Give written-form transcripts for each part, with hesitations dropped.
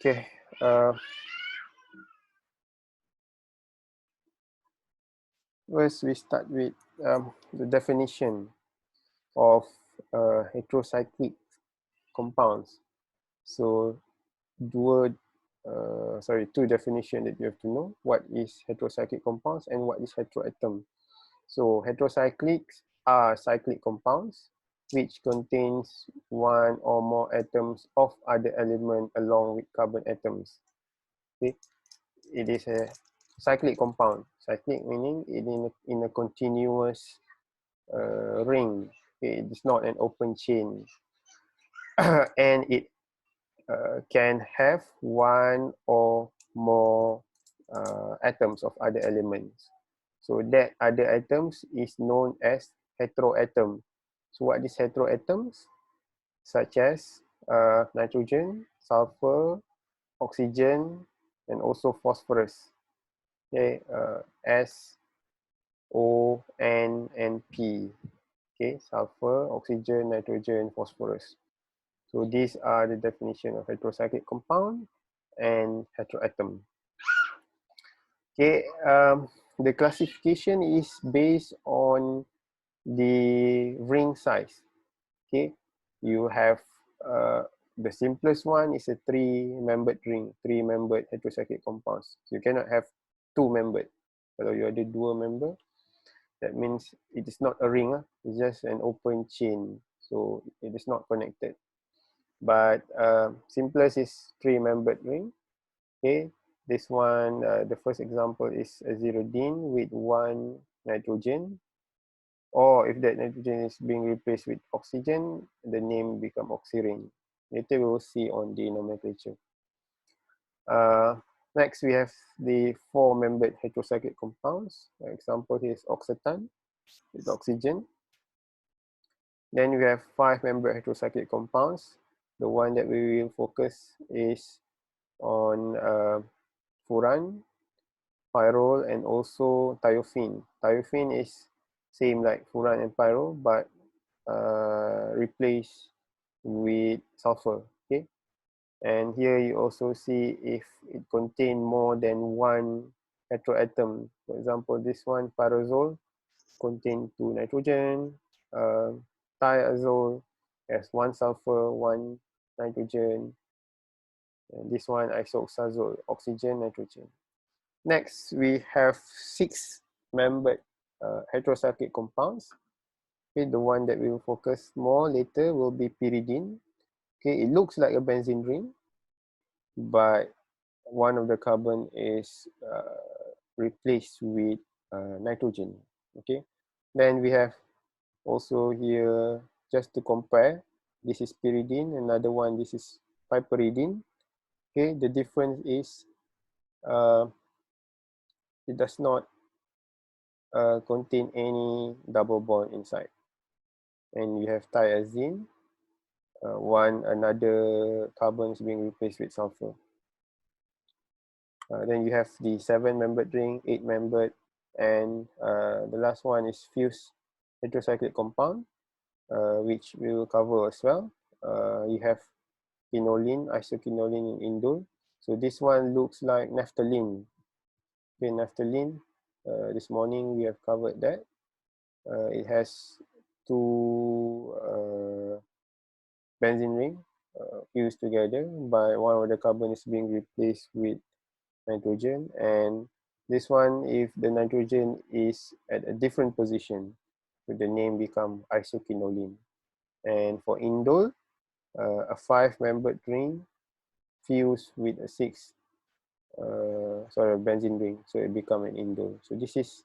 Okay. First, we start with the definition of heterocyclic compounds. So, two definitions that you have to know. What is heterocyclic compounds and what is heteroatom? So, heterocyclics are cyclic compounds which contains one or more atoms of other element along with carbon atoms. Okay, it is a cyclic compound. Cyclic meaning it in a continuous ring. Okay, it is not an open chain, and it can have one or more atoms of other elements. So that other atoms is known as heteroatom. So what is heteroatoms? Such as nitrogen, sulfur, oxygen, and also phosphorus. Okay, S, O, N, and P. Okay, sulfur, oxygen, nitrogen, phosphorus. So these are the definition of heterocyclic compound and heteroatom. Okay, the classification is based on the ring size. Okay, you have the simplest one is a three-membered ring, three-membered heterocyclic compounds. So you cannot have two-membered. Kalau you ada dua member, that means it is not a ring. It's just an open chain. So it is not connected. But simplest is three-membered ring. Okay, this one, the first example is aziridine with one nitrogen. Or if that nitrogen is being replaced with oxygen, the name become oxirane. Later we will see on the nomenclature. Next, we have the four-membered heterocyclic compounds. Example here is oxetane with oxygen. Then we have five-membered heterocyclic compounds. The one that we will focus is on furan, pyrrole, and also thiophene. Thiophene is same like furan and pyrrole, but replaced with sulfur. Okay, and here you also see if it contain more than one heteroatom. For example, this one pyrazole contain two nitrogen. Thiazole has one sulfur, one nitrogen. And this one isoxazole, oxygen, nitrogen. Next, we have six-membered heterocyclic compounds. Okay, the one that we will focus more later will be pyridine. Okay, it looks like a benzene ring, but one of the carbon is replaced with nitrogen. Okay, then we have also here, just to compare, this is pyridine, another one, this is piperidine. Okay, the difference is it does not contain any double bond inside. And you have thiazine, another carbon is being replaced with sulfur. Then you have the seven-membered ring, eight-membered, and the last one is fused heterocyclic compound, which we will cover as well. You have quinoline, isoquinoline, and indole. So this one looks like naphthalene. Okay, naphthalene. This morning we have covered that. It has two benzene ring fused together, but one of the carbon is being replaced with nitrogen, and this one, if the nitrogen is at a different position, so the name become isoquinoline. And for indole, a five-membered ring fused with a benzene ring, so it become an indole. So this is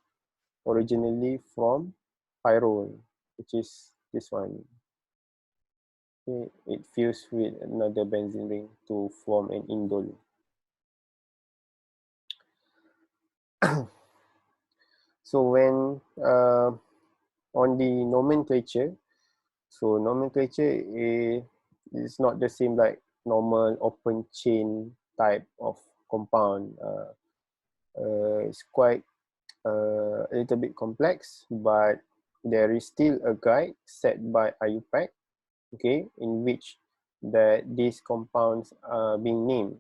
originally from pyrrole, which is this one. Okay, it fused with another benzene ring to form an indole. So when on the nomenclature, so nomenclature is not the same like normal open chain type of compound. It's quite a little bit complex, but there is still a guide set by IUPAC, okay, in which that these compounds are being named.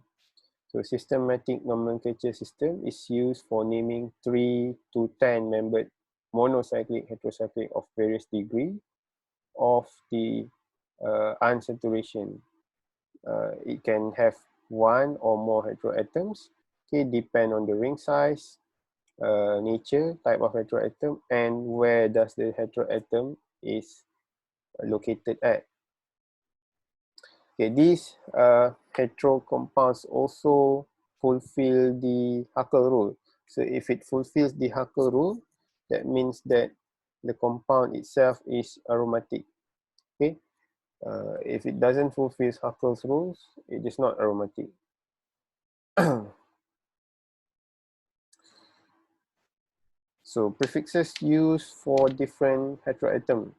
So systematic nomenclature system is used for naming 3 to 10 membered monocyclic heterocyclic of various degree of the unsaturation. It can have one or more heteroatoms. Okay, depend on the ring size, nature, type of heteroatom, and where does the heteroatom is located at. Okay, these hetero compounds also fulfill the Huckel rule. So if it fulfills the Huckel rule, that means that the compound itself is aromatic. Okay, if it doesn't fulfill Huckel's rules, it is not aromatic. So prefixes used for different heteroatom.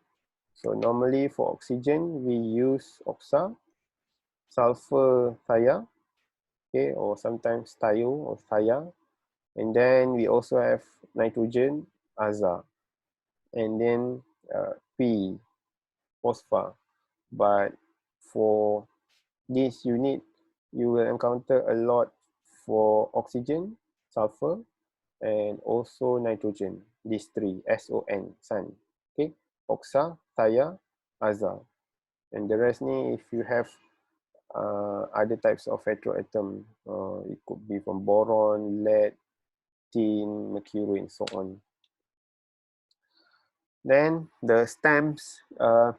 So normally for oxygen, we use oxa, sulfur thia, okay, or sometimes thio or thia. And then we also have nitrogen, aza. And then P, phosphor. But for this unit, you will encounter a lot for oxygen, sulfur, and also nitrogen. These three, SON, sun. Okay, oxa, thia, aza. And the rest ni, if you have other types of heteroatom, it could be from boron, lead, tin, mercury, and so on. Then the stamps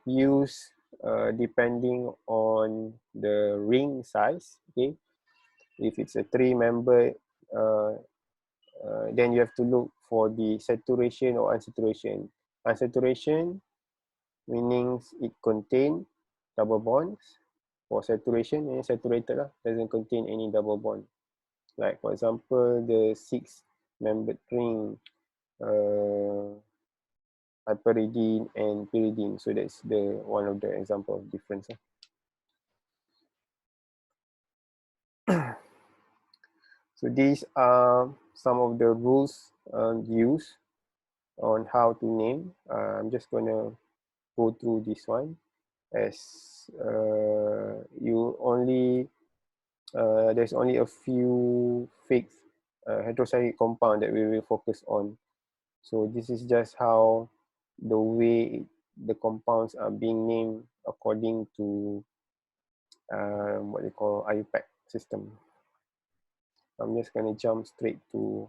used depending on the ring size. Okay, if it's a 3-member, then you have to look for the saturation or unsaturation. Unsaturation meaning it contains double bonds. For saturation, saturated lah, doesn't contain any double bond. Like for example, the 6-membered ring, hyperidine and pyridine. So that's the one of the example of difference. So these are some of the rules used on how to name. I'm just gonna go through this one, as you only there's only a few fixed heterocyclic compound that we will focus on. So this is just how the way the compounds are being named according to what they call IUPAC system. I'm just going to jump straight to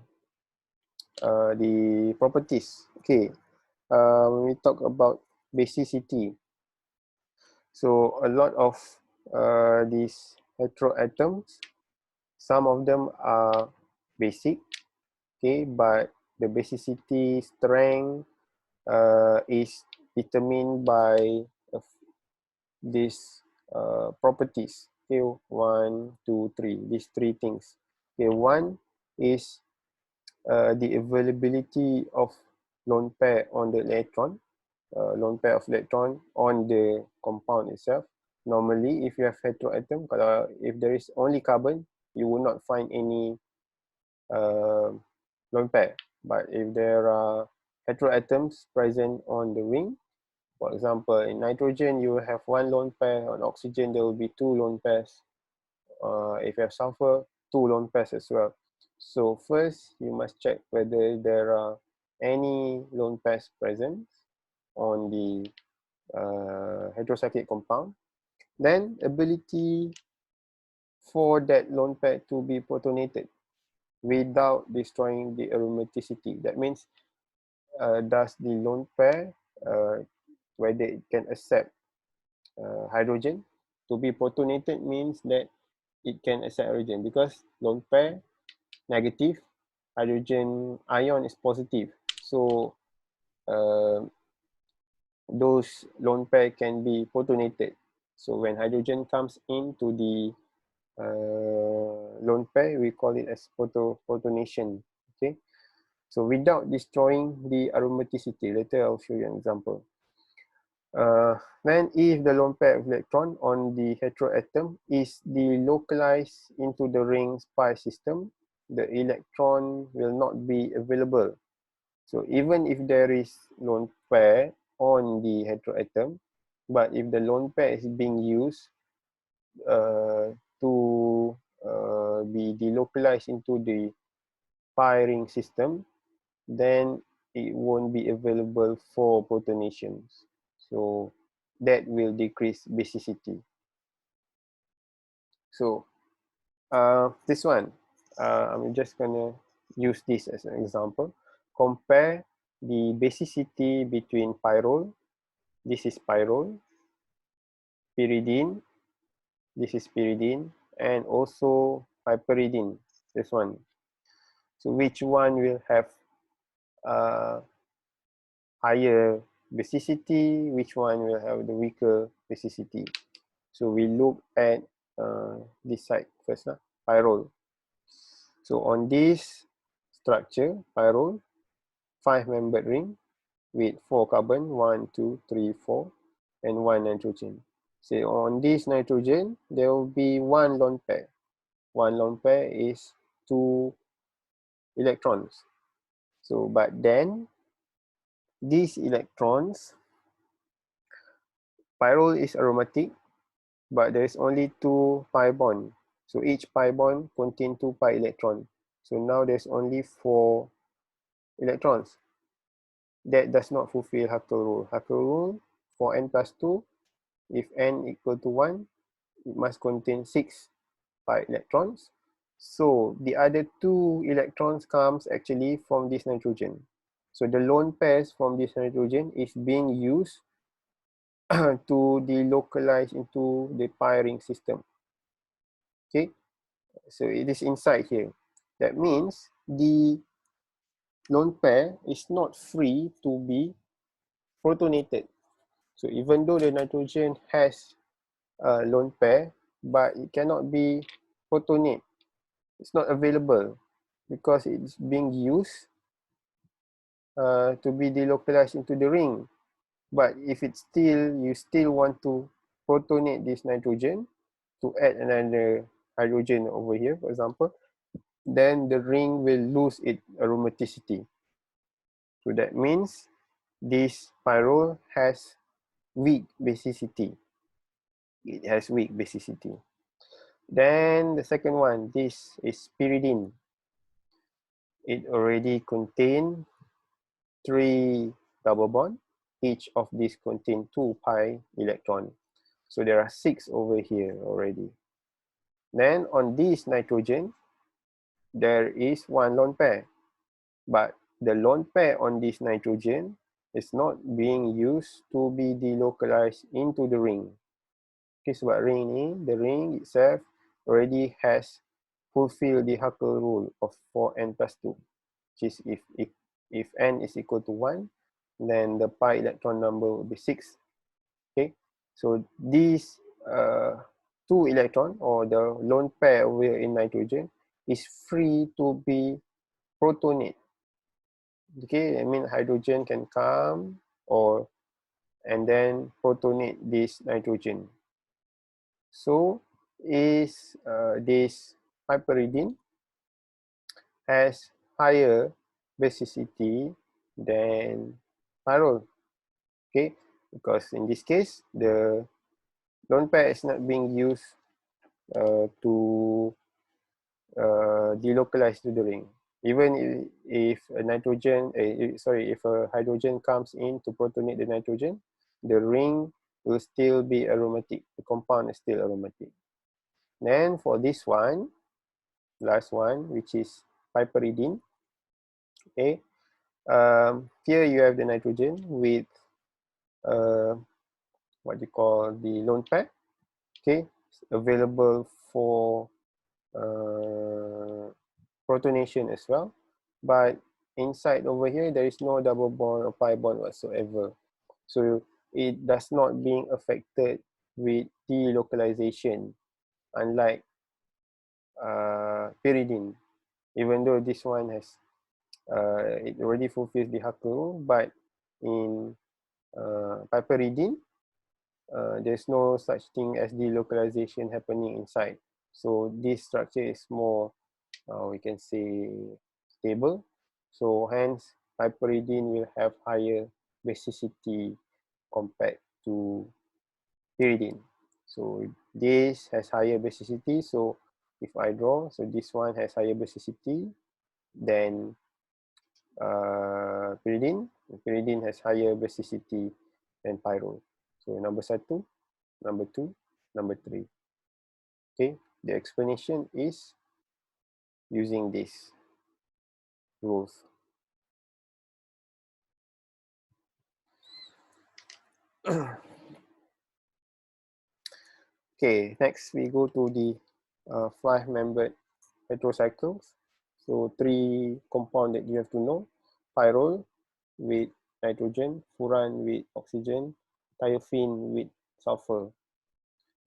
the properties. Okay, when we talk about basicity, so a lot of these heteroatoms, some of them are basic, okay, but the basicity strength is determined by these properties. Okay, 1, 2, 3. These three things. Okay, one is the availability of lone pair on the electron, lone pair of electron on the compound itself. Normally, if you have heteroatom, if there is only carbon, you will not find any lone pair. But if there are heteroatoms present on the ring, for example, in nitrogen, you have one lone pair. On oxygen, there will be 2 lone pairs. If you have sulfur, 2 lone pairs as well. So first, you must check whether there are any lone pairs present on the heterocyclic compound. Then, ability for that lone pair to be protonated without destroying the aromaticity. That means, does the lone pair, whether it can accept hydrogen. To be protonated means that it can accept hydrogen, because lone pair negative, hydrogen ion is positive. So those lone pair can be protonated. So when hydrogen comes into the lone pair, we call it as protonation. Okay. So without destroying the aromaticity, later I'll show you an example. Then if the lone pair of electron on the heteroatom is delocalized into the ring's pi system, the electron will not be available. So even if there is lone pair on the heteroatom, but if the lone pair is being used to be delocalized into the pi ring system, then it won't be available for protonations. So that will decrease basicity. So this one, I'm just gonna use this as an example. Compare the basicity between pyrrole, this is pyrrole, pyridine, this is pyridine, and also piperidine, this one. So which one will have higher basicity, which one will have the weaker basicity? So we look at this side first, pyrrole. So on this structure, pyrrole, 5-membered ring with 4 carbon, 1, 2, 3, 4, and 1 nitrogen. So on this nitrogen, there will be 1 lone pair. 1 lone pair is 2 electrons. So, but then these electrons, pyrrole is aromatic, but there is only 2 pi bond. So each pi bond contains 2 pi electron. So now there's only 4 electrons. That does not fulfill Huckel rule. Huckel rule for n plus 2, if n equal to 1, it must contain 6 pi electrons. So the other 2 electrons comes actually from this nitrogen. So the lone pairs from this nitrogen is being used to delocalize into the pi ring system. Okay, so it is inside here. That means the lone pair is not free to be protonated. So even though the nitrogen has a lone pair, but it cannot be protonate. It's not available because it's being used to be delocalized into the ring. But if it's still, you still want to protonate this nitrogen to add another hydrogen over here, for example, then the ring will lose its aromaticity. So that means this pyrrole has weak basicity. It has weak basicity. Then the second one, this is pyridine. It already contains 3 double bond. Each of these contain 2 pi electron. So there are 6 over here already. Then on this nitrogen, there is 1 lone pair. But the lone pair on this nitrogen is not being used to be delocalized into the ring. Okay, so what ring ni? The ring itself already has fulfilled the Huckel rule of 4n plus 2, which is if n is equal to 1, then the pi electron number will be 6. Okay, so these 2 electron or the lone pair over here in nitrogen is free to be protonate. Okay, I mean hydrogen can come or and then protonate this nitrogen. So is this piperidine has higher basicity than pyrrole. Okay, because in this case the lone pair is not being used to delocalize to the ring. Even if a nitrogen, if a hydrogen comes in to protonate the nitrogen, the ring will still be aromatic. The compound is still aromatic. Then for this one, last one, which is piperidine. Okay, here you have the nitrogen with what you call the lone pair. Okay, available for protonation as well, but inside over here there is no double bond or pi bond whatsoever, so it does not being affected with delocalization, unlike pyridine. Even though this one has it already fulfills the Huckel rule, but in piperidine there's no such thing as delocalization happening inside, so this structure is more we can say stable. So hence piperidine will have higher basicity compared to pyridine. So this has higher basicity, so if I draw, so this one has higher basicity than pyridine. Pyridine has higher basicity than pyrrole. So number 1, number 2, number 3. Okay, the explanation is using these rules. Okay, next we go to the 5-membered heterocycles. So 3 compound that you have to know: pyrrole with nitrogen, furan with oxygen, thiophene with sulfur.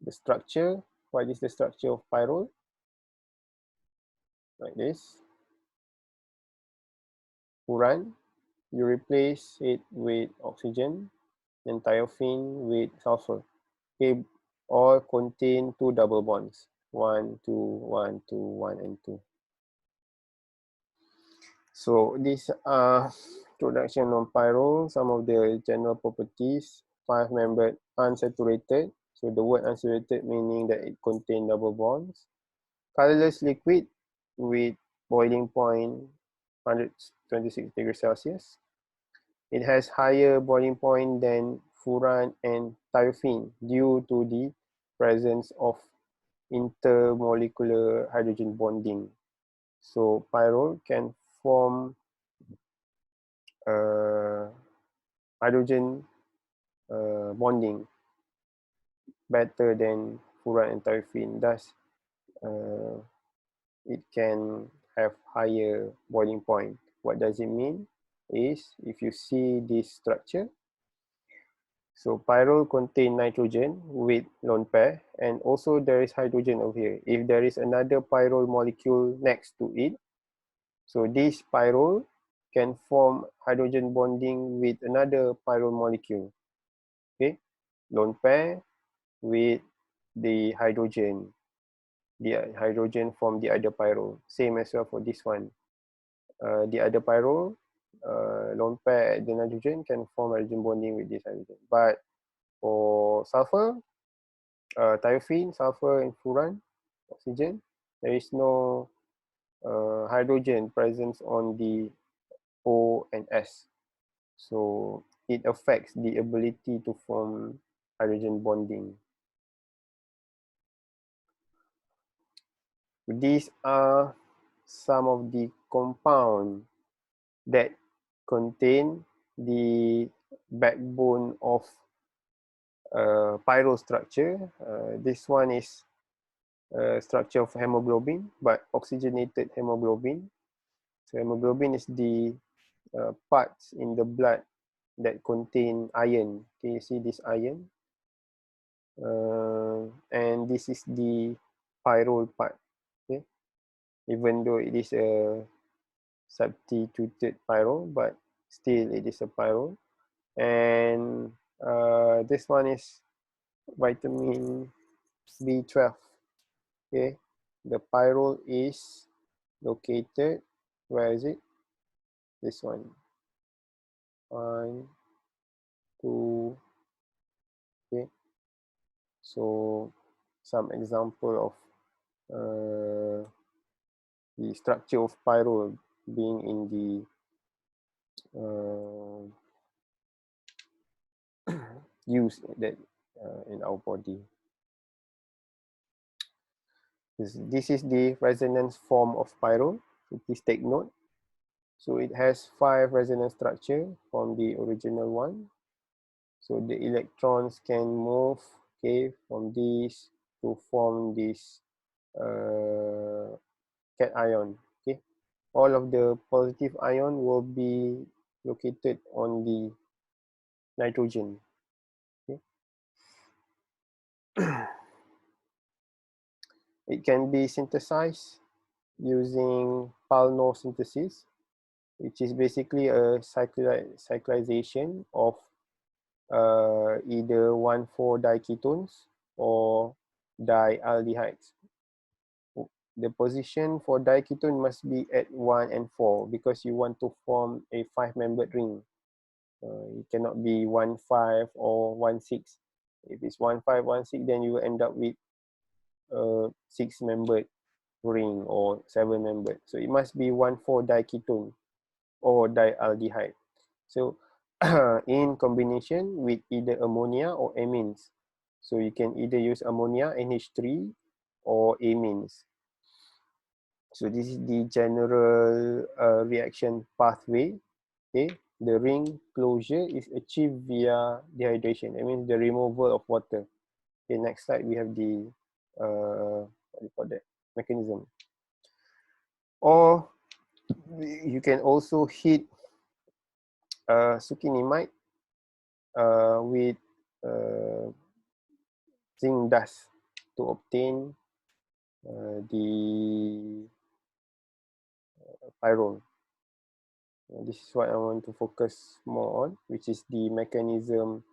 The structure, what is the structure of pyrrole? Like this. Furan, you replace it with oxygen, and thiophene with sulfur. Okay, all contain 2 double bonds. 1, 2, 1, 2, 1, and 2. So these are introduction on pyrrole, some of the general properties. 5-membered unsaturated. So the word unsaturated meaning that it contains double bonds. Colorless liquid with boiling point 126 degrees Celsius. It has higher boiling point than furan and thiophene due to the presence of intermolecular hydrogen bonding. So pyrrole can form hydrogen bonding better than furan and thiophene. Thus, it can have higher boiling point. What does it mean? Is if you see this structure, so pyrrole contain nitrogen with lone pair, and also there is hydrogen over here. If there is another pyrrole molecule next to it, so this pyrrole can form hydrogen bonding with another pyrrole molecule. Okay, lone pair with the hydrogen from the other pyrrole. Same as well for this one. The other pyrrole, lone pair the nitrogen can form hydrogen bonding with this hydrogen. But for sulfur, thiophene, sulfur, and furan, oxygen, there is no hydrogen presence on the O and S. So it affects the ability to form hydrogen bonding. These are some of the compounds that contain the backbone of pyrrole structure. This one is structure of hemoglobin, but oxygenated hemoglobin. So hemoglobin is the parts in the blood that contain iron. Can you see this iron? And this is the pyrrole part. Okay, even though it is a substituted pyrrole, but still it is a pyrrole. And this one is vitamin B12. Okay, the pyrrole is located, where is it? This one. 1, 2, okay. So some example of the structure of pyrrole being in the use that in our body. This is the resonance form of pyrrole. So please take note. So it has 5 resonance structure from the original one. So the electrons can move, okay, from this to form this cation. Okay, all of the positive ion will be located on the nitrogen. Okay. It can be synthesized using palnosynthesis, which is basically a cyclization of either 1,4-diketones or dialdehydes. The position for diketone must be at 1 and 4 because you want to form a 5-membered ring. It cannot be 1, 5 or 1, 6. If it's 1, 5, 1, 6, then you will end up with 6-membered ring or 7-membered. So it must be 1,4-diketone or dialdehyde. So in combination with either ammonia or amines. So you can either use ammonia, NH3, or amines. So this is the general reaction pathway. Okay, the ring closure is achieved via dehydration. That means the removal of water. Okay, next slide we have the what do you call that, mechanism. Or you can also heat succinimide with zinc dust to obtain the pyrrole. This is what I want to focus more on, which is the mechanism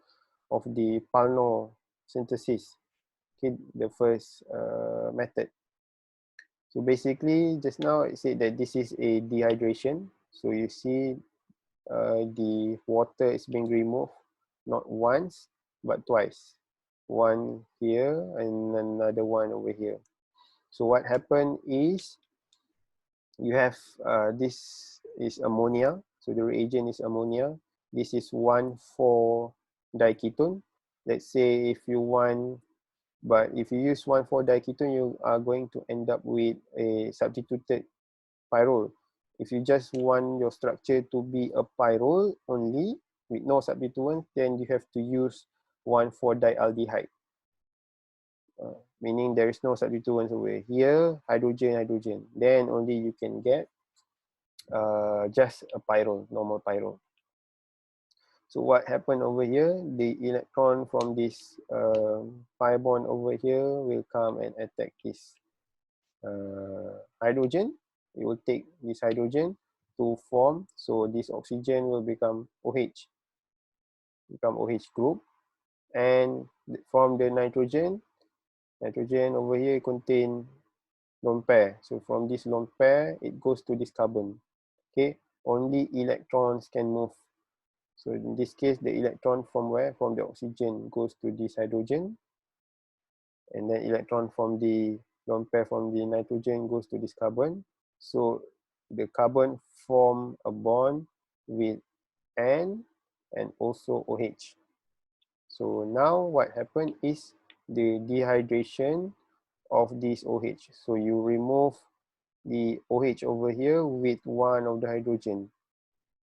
of the Palno synthesis. Okay, the first method. So basically, just now I said that this is a dehydration. So you see the water is being removed not once, but twice. One here and another one over here. So what happened is you have this is ammonia. So the reagent is ammonia. This is 1,4-diketone. Let's say if you want, but if you use 1,4-diketone, you are going to end up with a substituted pyrrole. If you just want your structure to be a pyrrole only with no substituent, then you have to use 1,4-dialdehyde. Meaning there is no substituents over here, hydrogen, hydrogen. Then only you can get just a pyrrole, normal pyrrole. So what happened over here, the electron from this pi bond over here will come and attack this hydrogen. It will take this hydrogen to form, so this oxygen will become OH, OH group. And from the nitrogen over here contain lone pair. So from this lone pair, it goes to this carbon. Okay, only electrons can move. So in this case, the electron from where? From the oxygen goes to this hydrogen. And then electron from the lone pair from the nitrogen goes to this carbon. So the carbon form a bond with N and also OH. So now what happened is the dehydration of this OH. So you remove the OH over here with one of the hydrogen.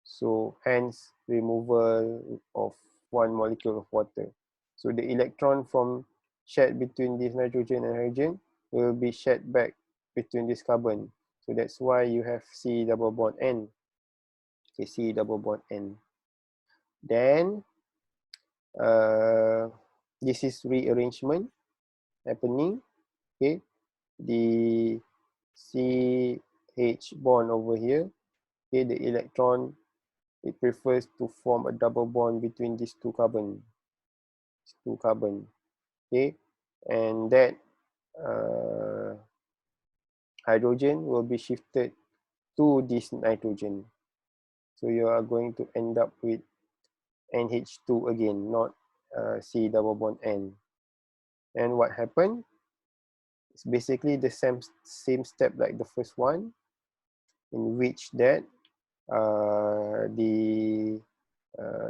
So hence removal of one molecule of water. So the electron from shared between this nitrogen and hydrogen will be shared back between this carbon. So that's why you have C double bond N. Okay, C double bond N. Then this is rearrangement happening. Okay, the CH bond over here. Okay, the electron, it prefers to form a double bond between these two carbon. Okay, and that hydrogen will be shifted to this nitrogen. So you are going to end up with NH2 again, not C double bond N. And what happened? It's basically the same step like the first one, in which that the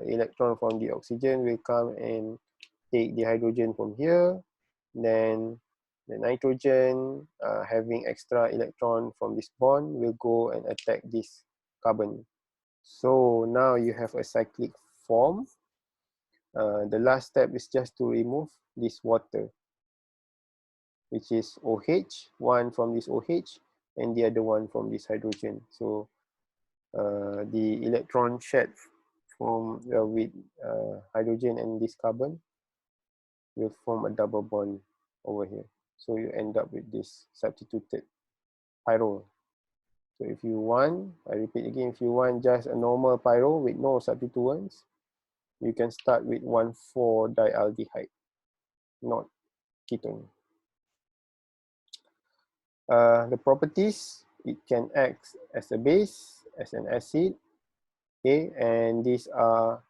electron from the oxygen will come and take the hydrogen from here. Then the nitrogen having extra electron from this bond will go and attack this carbon. So now you have a cyclic form. The last step is just to remove this water, which is OH, one from this OH and the other one from this hydrogen. So the electron shared from with hydrogen and this carbon will form a double bond over here. So you end up with this substituted pyrrole. So if you want, I repeat again, if you want just a normal pyrrole with no substituents, you can start with 1,4-dialdehyde, not ketone. The properties, it can act as a base, as an acid, okay, and these are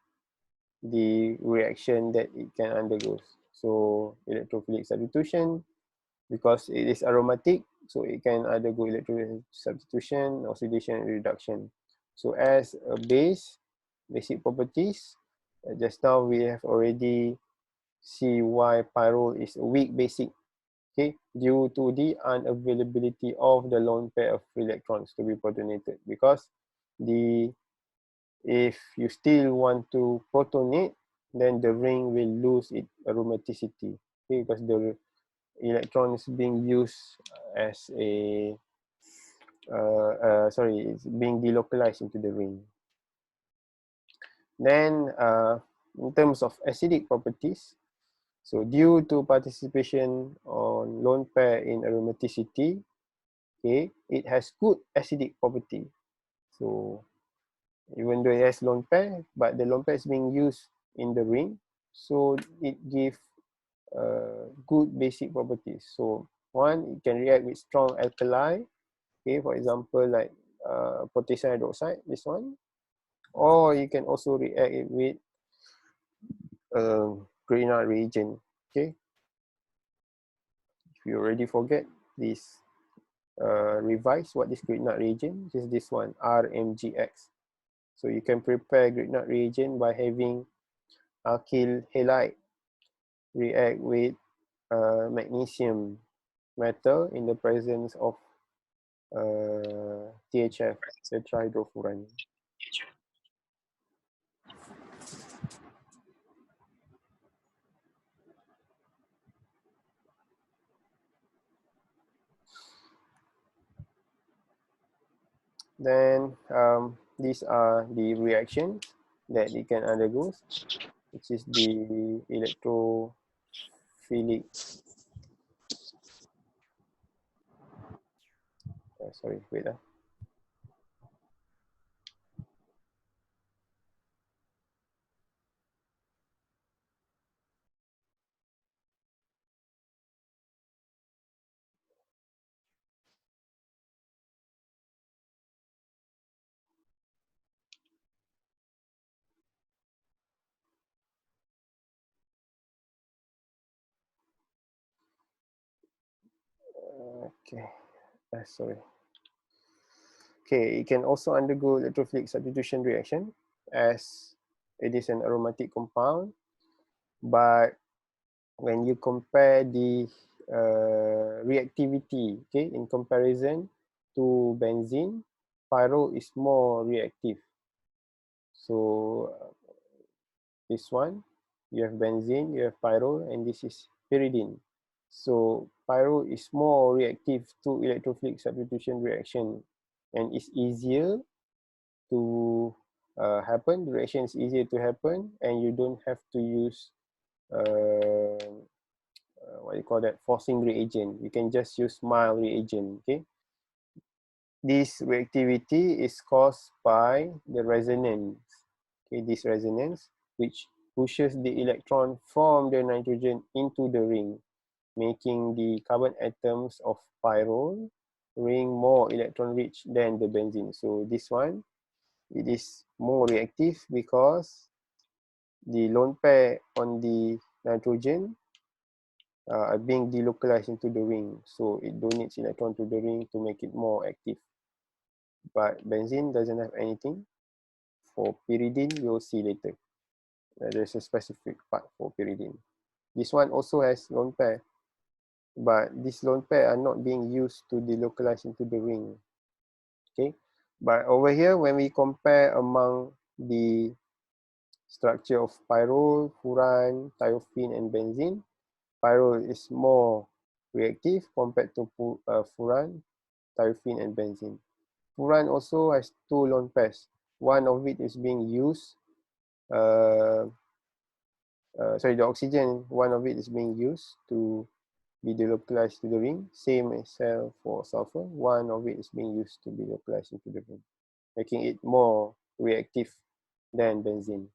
the reaction that it can undergo. So electrophilic substitution, because it is aromatic, so it can undergo electrolytic substitution, oxidation, and reduction. So as a basic properties, just now we have already see why pyrrole is a weak basic, okay, due to the unavailability of the lone pair of free electrons to be protonated. Because if you still want to protonate, then the ring will lose its aromaticity, okay, because the electron is being used as a it's being delocalized into the ring. Then in terms of acidic properties, so due to participation on lone pair in aromaticity, okay, it has good acidic property. So even though it has lone pair, but the lone pair is being used in the ring, so it gives good basic properties. So one, it can react with strong alkali, okay, for example like potassium hydroxide, this one, or you can also react it with Grignard reagent, okay. If you already forget this, revise what is Grignard reagent, just this one, RMGX. So you can prepare Grignard reagent by having alkyl halide react with magnesium metal in the presence of THF, tetrahydrofuran. Then these are the reactions that it can undergo, which is the electrophilic, sorry, wait. Okay, sorry. Okay, it can also undergo electrophilic substitution reaction as it is an aromatic compound, but when you compare the reactivity, okay, in comparison to benzene, pyrrole is more reactive. So this one, you have benzene, you have pyrrole, and this is pyridine. So pyrrole is more reactive to electrophilic substitution reaction, and it's easier to happen. The reaction is easier to happen, and you don't have to use what you call that, forcing reagent. You can just use mild reagent. Okay. This reactivity is caused by the resonance. Okay, this resonance, which pushes the electron from the nitrogen into the ring, making the carbon atoms of pyrrole ring more electron rich than the benzene. So this one, it is more reactive because the lone pair on the nitrogen are being delocalized into the ring. So it donates electron to the ring to make it more active. But benzene doesn't have anything. For pyridine, you'll see later. There's a specific part for pyridine. This one also has lone pair, but these lone pair are not being used to delocalize into the ring. Okay, but over here, when we compare among the structure of pyrrole, furan, thiophene, and benzene, pyrrole is more reactive compared to furan, thiophene, and benzene. Furan also has two lone pairs. One of it is being used, the oxygen, one of it is being used to be delocalized to the ring. Same as for sulfur, one of it is being used to be delocalized into the ring, making it more reactive than benzene.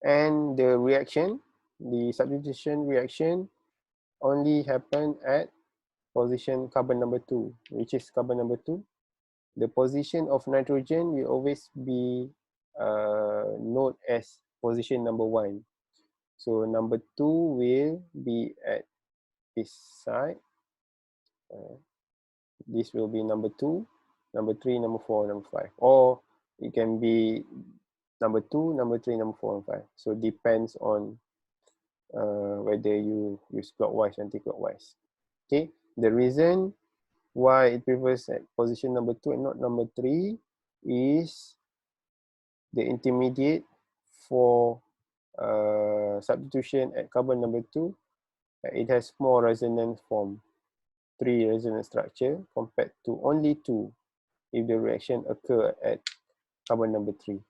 And the reaction, the substitution reaction, only happen at position carbon number 2, which is carbon number 2. The position of nitrogen will always be known as position number 1. So number 2 will be at this side. This will be number 2, number 3, number 4, number 5. Or it can be number 2, number 3, number 4, and 5. So it depends on whether you use clockwise and anti-clockwise. Okay, the reason why it prefers at position number 2 and not number 3 is the intermediate for substitution at carbon number 2. It has more resonance form, 3 resonance structure compared to only 2 if the reaction occur at carbon number 3.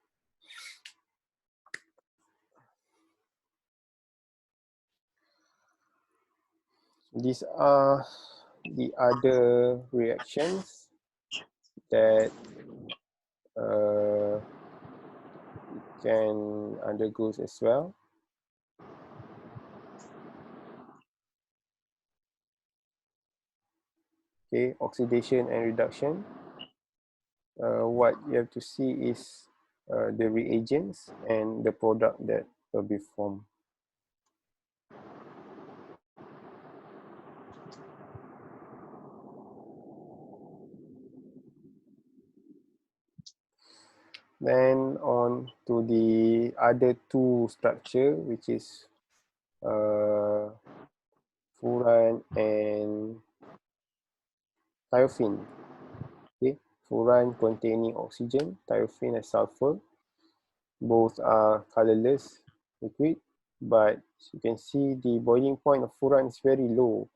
These are the other reactions that can undergo as well. Okay, oxidation and reduction. What you have to see is the reagents and the product that will be formed. Then on to the other two structure, which is furan and thiophene. Okay, furan containing oxygen, thiophene has sulfur. Both are colorless liquid, but you can see the boiling point of furan is very low.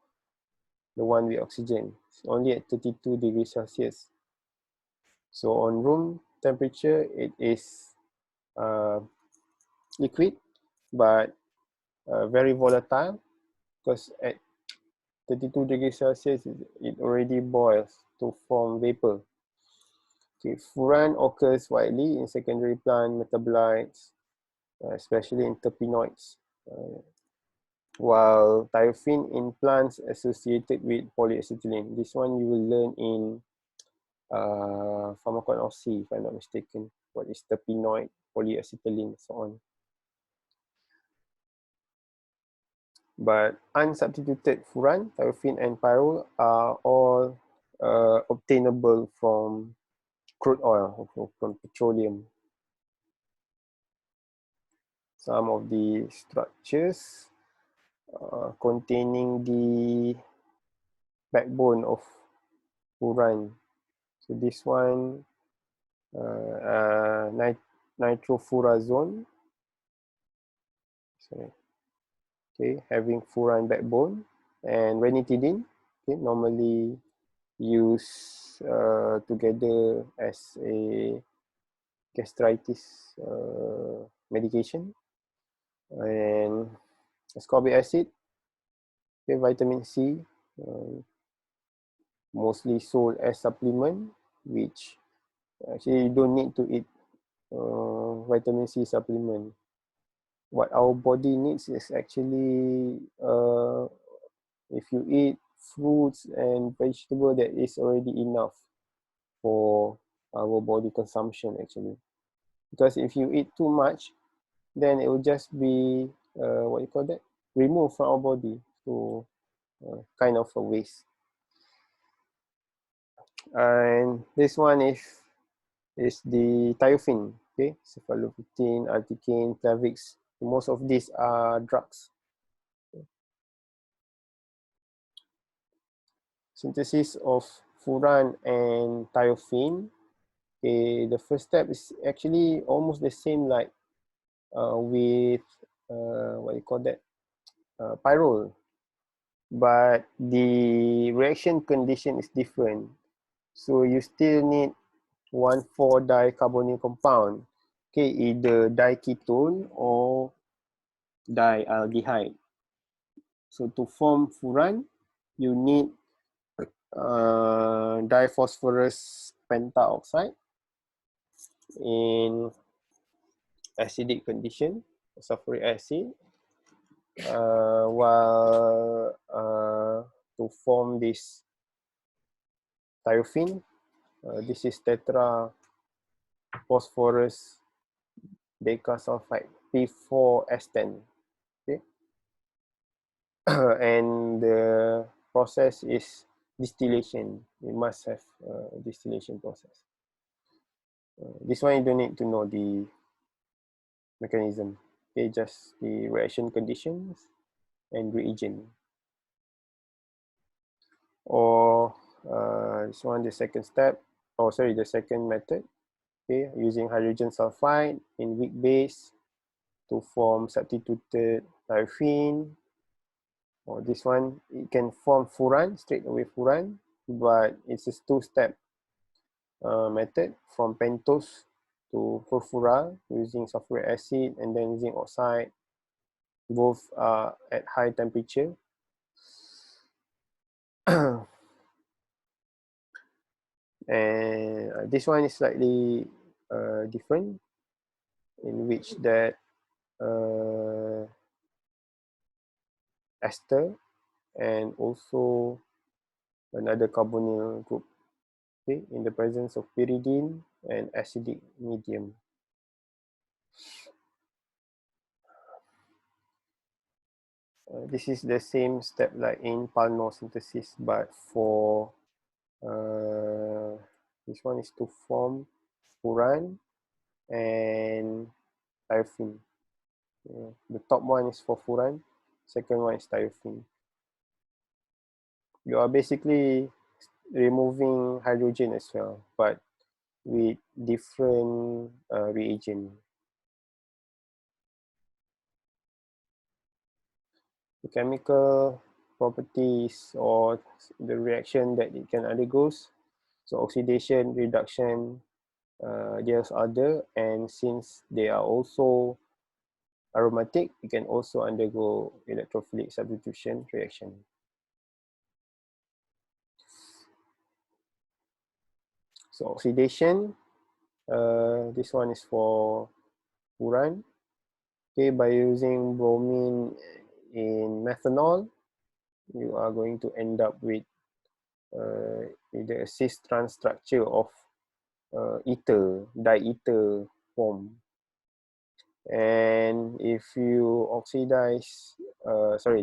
The one with oxygen, it's only at 32 degrees Celsius. So on room temperature, it is liquid, but very volatile, because at 32 degrees Celsius, it already boils to form vapor. Okay, furan occurs widely in secondary plant metabolites, especially in terpenoids, while thiophene in plants associated with polyacetylene. This one you will learn in pharmacognosy, if I'm not mistaken. What is terpenoid, polyacetylene, so on. But unsubstituted furan, thiophene, and pyrrole are all obtainable from crude oil, or from petroleum. Some of the structures containing the backbone of furan. So this one, nitrofurazone. Sorry. Okay, having furan backbone, and ranitidine, okay, normally used together as a gastritis medication, and ascorbic acid, okay, vitamin C, mostly sold as supplement, which actually you don't need to eat vitamin C supplement. What our body needs is actually if you eat fruits and vegetable, that is already enough for our body consumption actually. Because if you eat too much, then it will just be what you call that, removed from our body. So kind of a waste. And this one is the thiophene. Okay, cephalophytine, articaine, Plavix. Most of these are drugs. Synthesis of furan and thiophene. Okay, the first step is actually almost the same like with what you call that, pyrrole, but the reaction condition is different. So you still need 1,4-dicarbonyl compound, okay, either diketone or dialdehyde. So to form furan, you need diphosphorus pentaoxide in acidic condition, sulfuric acid, while to form this thiophene, this is tetraphosphorus decasulfide, P4S10. Okay. and the process is distillation. You must have a distillation process. This one you don't need to know the mechanism. Okay, just the reaction conditions and reagent. Or this one, the second step, the second method. Okay, using hydrogen sulfide in weak base to form substituted thiophene. Or this one, it can form furan, straight away furan, but it's a two-step method from pentose to furfura using sulfuric acid and then zinc oxide. Both are at high temperature. And this one is slightly different, in which that ester and also another carbonyl group, okay, in the presence of pyridine and acidic medium. This is the same step like in Palnor synthesis, but for this one is to form furan and thiophene. The top one is for furan, second one is thiophene. You are basically removing hydrogen as well, but with different reagent. The chemical properties or the reaction that it can undergoes, so oxidation, reduction, there's other, and since they are also aromatic, it can also undergo electrophilic substitution reaction. So oxidation, this one is for furan. Okay, by using bromine in methanol, you are going to end up with the cis trans structure of ether, diether form. And if you oxidize,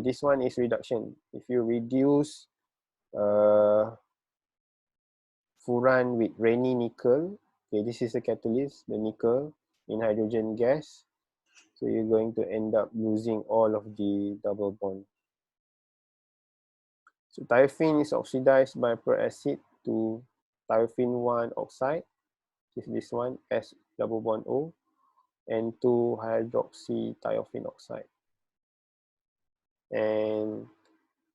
this one is reduction. If you reduce furan with Raney nickel, okay, this is a catalyst, the nickel in hydrogen gas. So you're going to end up losing all of the double bond. So thiophene is oxidized by peracid to thiophene 1 oxide, which is this one, S double bond O, and 2 hydroxy thiophene oxide. And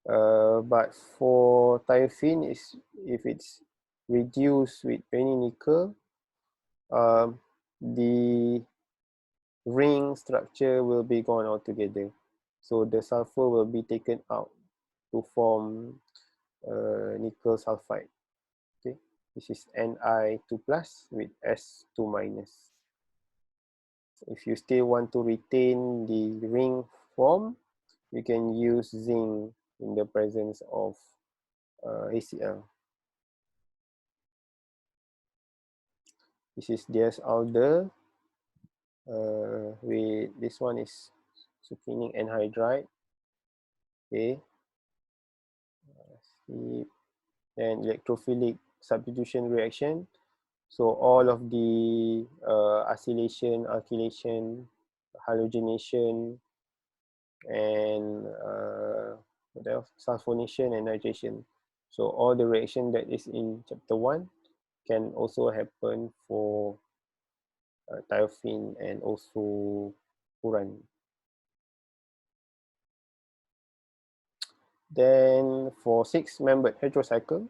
but for thiophene, is if it's reduced with Raney nickel, the ring structure will be gone altogether. So the sulfur will be taken out to form nickel sulfide. Okay, this is Ni2 plus with S2 minus. If you still want to retain the ring form, you can use zinc in the presence of HCl. This is DS alder. With this one is succinate anhydride. Okay. And electrophilic substitution reaction. So all of the acylation, alkylation, halogenation, and what else? Sulfonation and nitration. So all the reaction that is in chapter 1 can also happen for thiophene and also furan. Then for 6-membered heterocycles,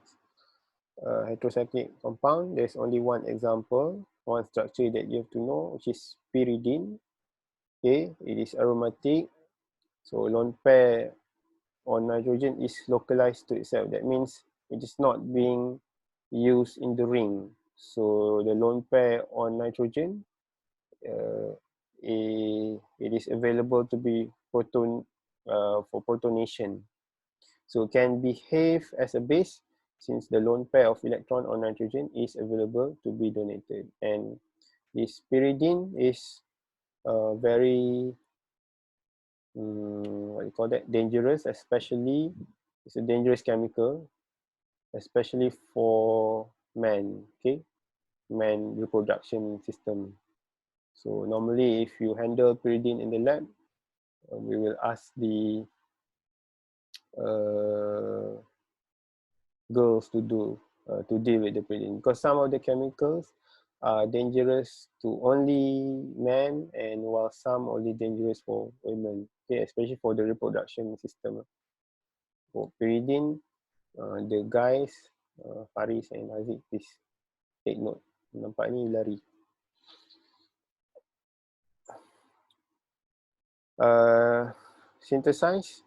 heterocyclic compound, there's only one example, one structure that you have to know, which is pyridine. Okay, it is aromatic. So lone pair on nitrogen is localized to itself. That means it is not being used in the ring. So the lone pair on nitrogen, it is available to be proton for protonation. So it can behave as a base since the lone pair of electron on nitrogen is available to be donated. And this pyridine is very what you call that, dangerous, especially it's a dangerous chemical, especially for man, okay, man reproduction system. So normally if you handle pyridine in the lab, we will ask the girls to deal with the pyridine, because some of the chemicals are dangerous to only men, and while some only dangerous for women, okay, especially for the reproduction system. For pyridine, the guys, Faris and Haziq, please take note. Nampak ni lari. Synthesize,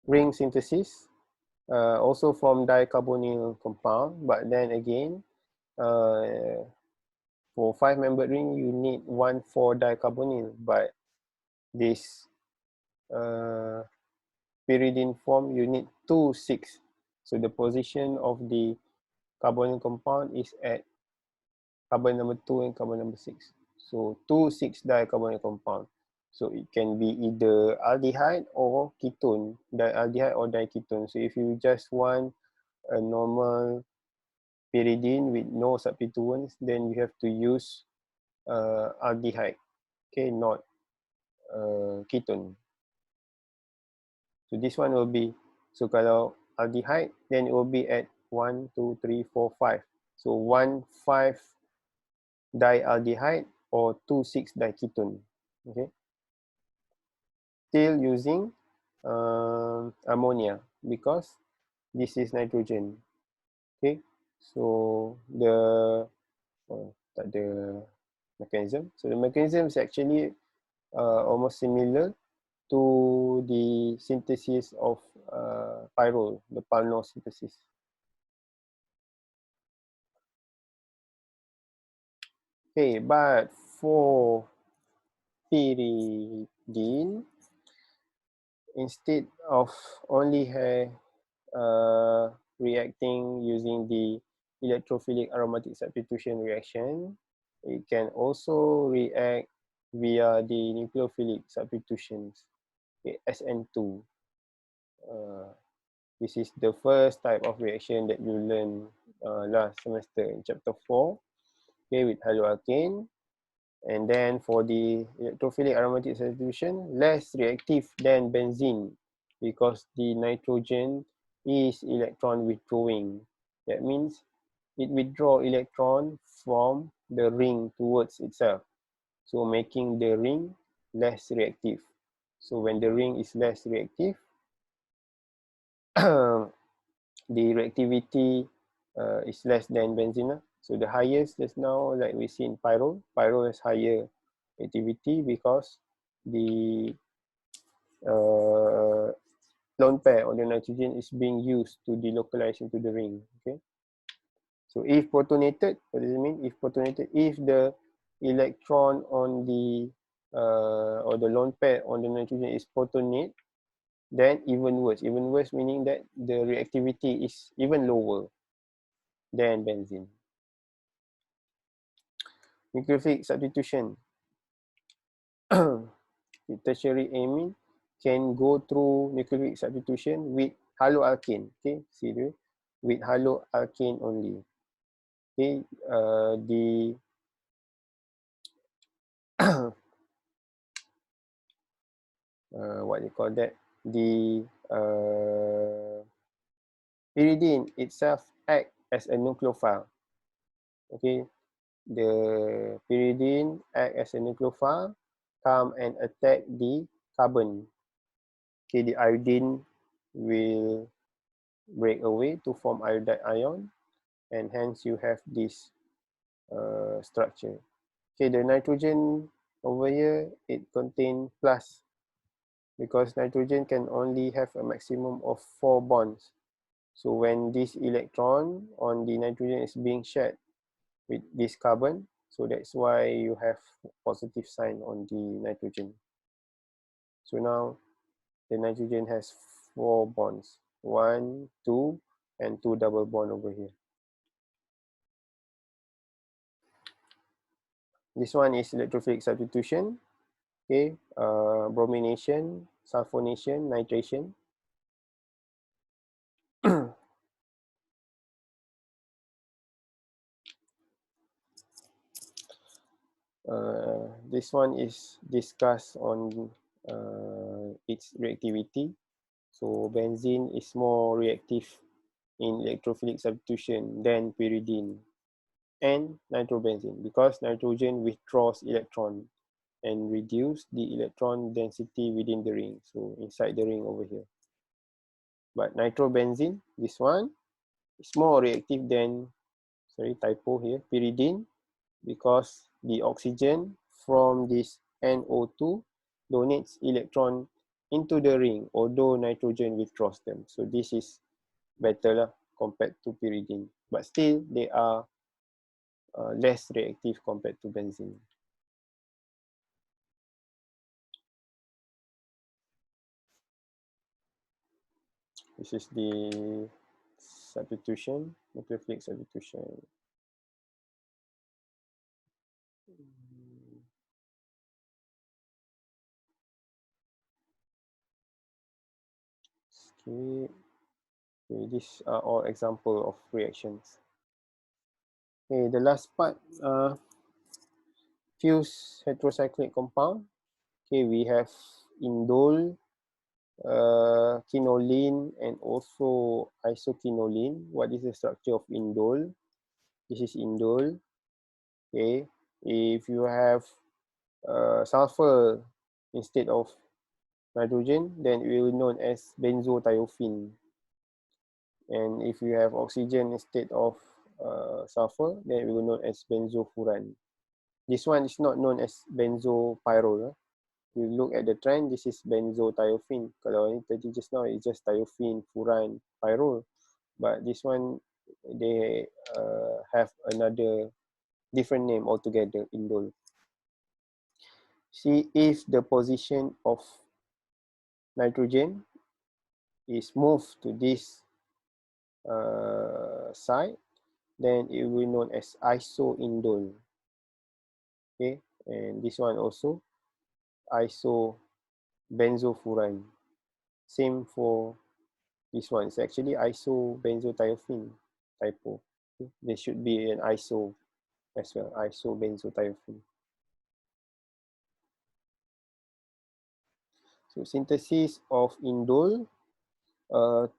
ring synthesis, also from dicarbonyl compound, but then again, for 5-membered ring, you need 1,4-dicarbonyl, but this pyridine form, you need 2,6. So the position of the carbonyl compound is at carbon number 2 and carbon number 6. So 2,6-dicarbonyl compound. So it can be either aldehyde or ketone, dialdehyde or diketone. So if you just want a normal pyridine with no substituents, then you have to use aldehyde, okay, not ketone. So this one will be, so kalau aldehyde, then it will be at 1, 2, 3, 4, 5. So 1,5 dialdehyde or 2,6 diketone. Okay. Still using ammonia because this is nitrogen. Okay. So the tak ada mechanism. So the mechanism is actually almost similar to the synthesis of pyrrole, the Palnor synthesis. Okay, but for pyridine, instead of only reacting using the electrophilic aromatic substitution reaction, it can also react via the nucleophilic substitutions, okay, SN2. This is the first type of reaction that you learned last semester in chapter 4, okay, with haloalkane. And then for the electrophilic aromatic substitution, less reactive than benzene because the nitrogen is electron withdrawing. That means it withdraws electron from the ring towards itself, so making the ring less reactive. So when the ring is less reactive, the reactivity is less than benzene. So the highest just now, like we see in pyrrole, pyrrole has higher activity because the lone pair on the nitrogen is being used to delocalize into the ring. Okay. So if protonated, what does it mean? If protonated, if the electron on the or the lone pair on the nitrogen is protonate, then even worse. Even worse meaning that the reactivity is even lower than benzene. Nucleophilic substitution. Tertiary amine can go through nucleophilic substitution with haloalkane. Okay, see there, with haloalkane only. Okay, what you call that? The pyridine itself act as a nucleophile. Okay, the pyridine act as a nucleophile, come and attack the carbon. Okay, the iodine will break away to form iodide ion, and hence you have this structure. Okay, the nitrogen over here, it contains plus, because nitrogen can only have a maximum of 4 bonds. So when this electron on the nitrogen is being shared with this carbon, so that's why you have positive sign on the nitrogen. So now the nitrogen has 4 bonds, 1, 2, and 2 double bond over here. This one is electrophilic substitution. Okay, bromination, sulfonation, nitration. This one is discussed on its reactivity. So benzene is more reactive in electrophilic substitution than pyridine and nitrobenzene because nitrogen withdraws electron and reduce the electron density within the ring. So inside the ring over here. But nitrobenzene, this one, is more reactive than, sorry, typo here, pyridine because the oxygen from this NO2 donates electron into the ring, although nitrogen withdraws them. So this is better lah compared to pyridine. But still, they are less reactive compared to benzene. This is the substitution, nucleophilic substitution. Okay. Okay, these are all example of reactions. Okay, the last part, fused heterocyclic compound. Okay, we have indole, quinoline, and also isoquinoline. What is the structure of indole? This is indole. Okay, if you have sulfur instead of nitrogen, then it will be known as benzothiophene. And if you have oxygen instead of sulfur, then it will be known as benzofuran. This one is not known as benzopyrrole. You look at the trend, this is benzothiophene. Kalau ini tadi just now, it's just thiophene, furan, pyrrole. But this one, they have another different name altogether, indole. See if the position of nitrogen is moved to this side, then it will be known as isoindole. Okay, and this one also isobenzofuran. Same for this one. It's actually isobenzothiophene typo. Okay? There should be an iso as well, isobenzothiophene. So synthesis of indole,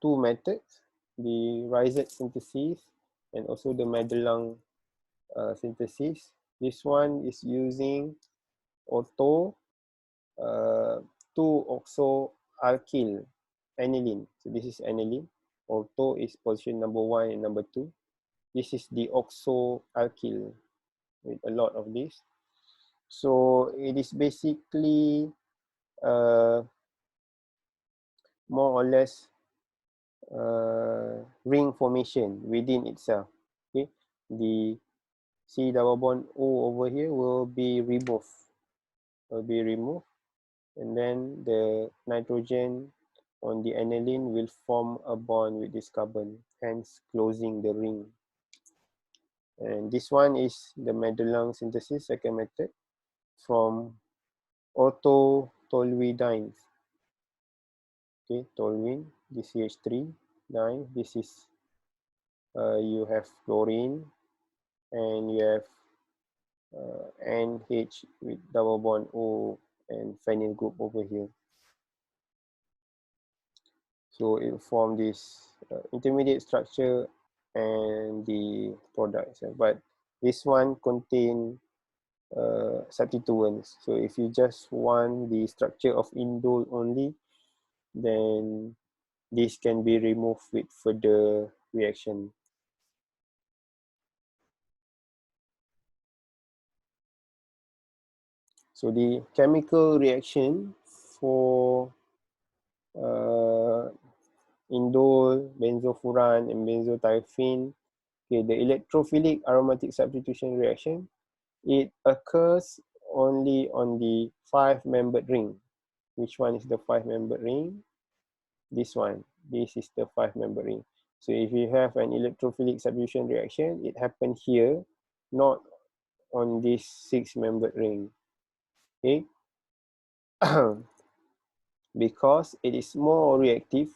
two methods, the Rysett synthesis and also the Madelung synthesis. This one is using auto 2-oxoalkyl aniline. So this is aniline. Auto is position number 1 and number 2. This is the oxoalkyl with a lot of this. So it is basically more or less ring formation within itself. Okay, the C double bond O over here will be removed. And then the nitrogen on the aniline will form a bond with this carbon, hence closing the ring. And this one is the Madelung synthesis, second method, from orthotoluidines. Okay, toluene, this CH3, 9, this is, you have chlorine, and you have NH with double bond O and phenyl group over here. So it will form this intermediate structure and the products. But this one contain substituents. So if you just want the structure of indole only, then this can be removed with further reaction. So the chemical reaction for indole, benzofuran, and benzothiophene, okay, the electrophilic aromatic substitution reaction, it occurs only on the 5-membered ring. Which one is the 5-membered ring? This one. This is the 5-membered ring. So if you have an electrophilic substitution reaction, it happened here, not on this 6-membered ring. Okay. because it is more reactive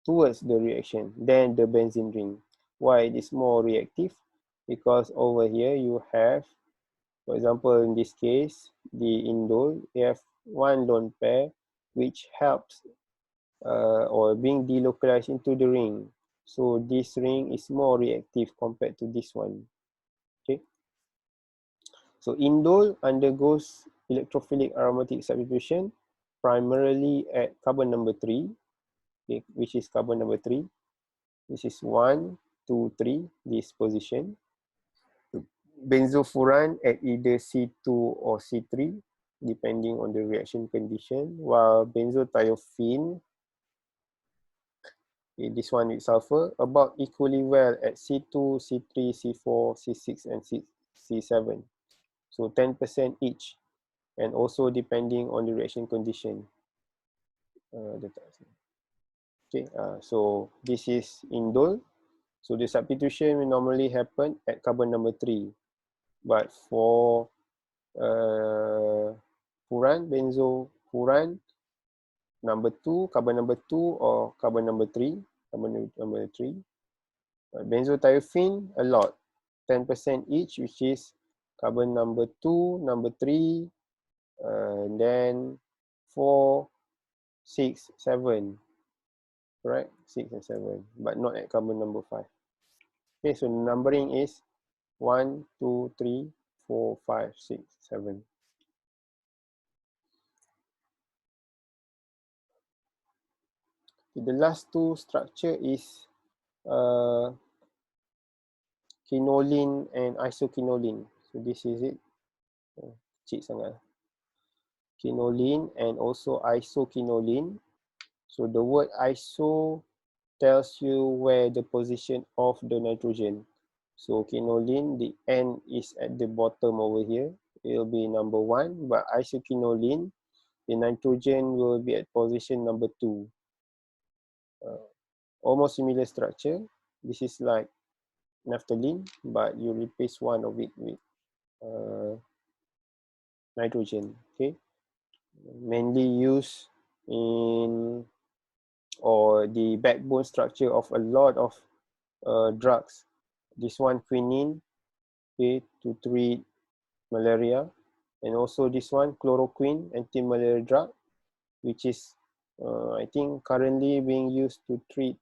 towards the reaction than the benzene ring. Why it is more reactive? Because over here you have, for example, in this case, the indole, you have one lone pair which helps or being delocalized into the ring. So this ring is more reactive compared to this one. Okay. So indole undergoes electrophilic aromatic substitution primarily at carbon number 3, okay, which is carbon number 3. This is 1, 2, 3, this position. Benzofuran at either C2 or C3, depending on the reaction condition, while benzothiophene, okay, this one with sulfur, about equally well at C2, C3, C4, C6, and C7. So 10% each, and also depending on the reaction condition. Okay, so this is indole. So the substitution will normally happen at carbon number 3. But for furan, benzofuran, number 2, carbon number 2 or carbon number 3, carbon number 3. Benzothiophene, a lot, 10% each, which is carbon number 2, number 3, and then 4, 6, 7, right? 6 and 7, but not at carbon number 5. Okay, so numbering is 1, 2, 3, 4, 5, 6, 7. Okay, the last two structure is quinoline and isoquinoline. So this is it. Kecil sangat. Quinoline and also isoquinoline. So the word iso tells you where the position of the nitrogen. So quinoline, the N is at the bottom over here. It will be number 1, but isoquinoline, the nitrogen will be at position number 2. Almost similar structure. This is like naphthalene, but you replace one of it with nitrogen. Okay, mainly used in or the backbone structure of a lot of drugs. This one quinine, okay, to treat malaria, and also this one chloroquine, anti-malaria drug, which is I think currently being used to treat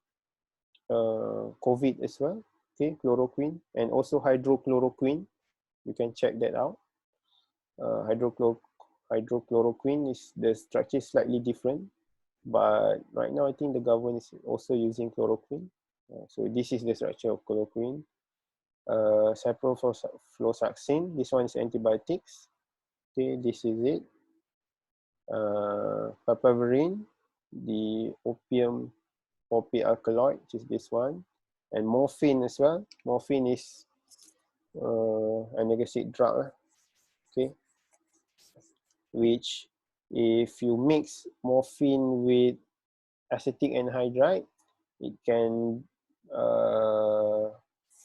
COVID as well. Okay, chloroquine, and also hydrochloroquine. You can check that out. Hydrochloroquine is the structure is slightly different, but right now I think the government is also using chloroquine. So this is the structure of chloroquine. Ciprofloxacin, this one is antibiotics. Okay, this is it. Papaverine, the opium alkaloid, which is this one, and morphine as well. Morphine is analgesic drug, okay, which if you mix morphine with acetic anhydride, it can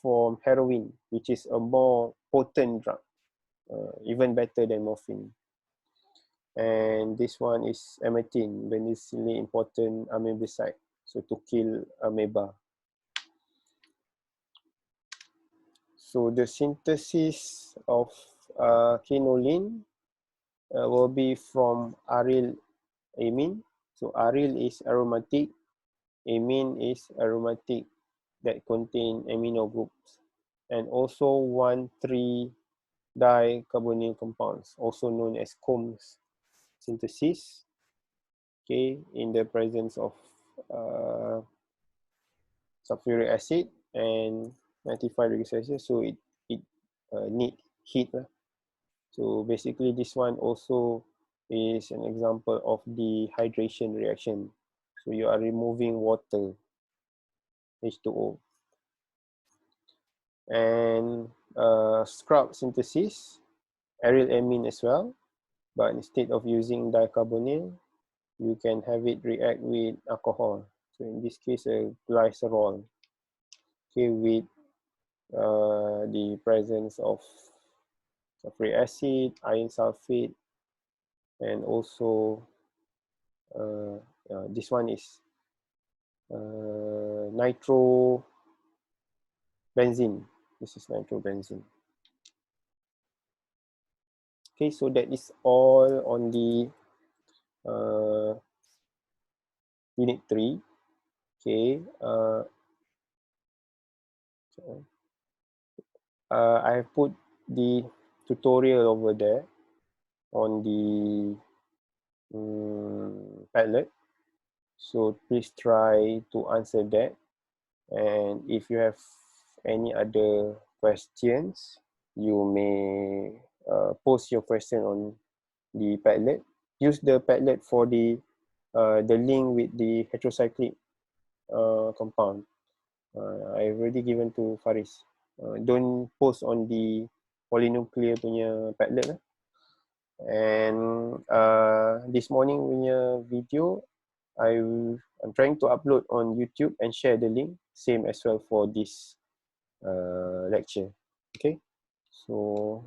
form heroin, which is a more potent drug, even better than morphine. And this one is amethine, medicinally important amebicide, so to kill amoeba. So the synthesis of quinoline will be from aryl amine. So aryl is aromatic, amine is aromatic that contain amino groups, and also 1,3-dicarbonyl compounds, also known as COMS synthesis. Okay, in the presence of sulfuric acid and 95 degrees Celsius, so it need heat. So basically this one also is an example of dehydration reaction. So you are removing water, H2O. And scrub synthesis, aryl amine as well, but instead of using dicarbonyl, you can have it react with alcohol. So in this case, a glycerol, okay, with the presence of sulfuric acid, iron sulfate, and also this one is nitrobenzene. This is nitrobenzene. Okay, so that is all on the unit 3. Okay, I have put the tutorial over there on the Padlet. So please try to answer that. And if you have any other questions, you may post your question on the Padlet. Use the Padlet for the link with the heterocyclic compound. I've already given to Faris. Don't post on the polynuclear punya Padlet lah. And this morning punya video, I'm trying to upload on YouTube and share the link. Same as well for this lecture. Okay, so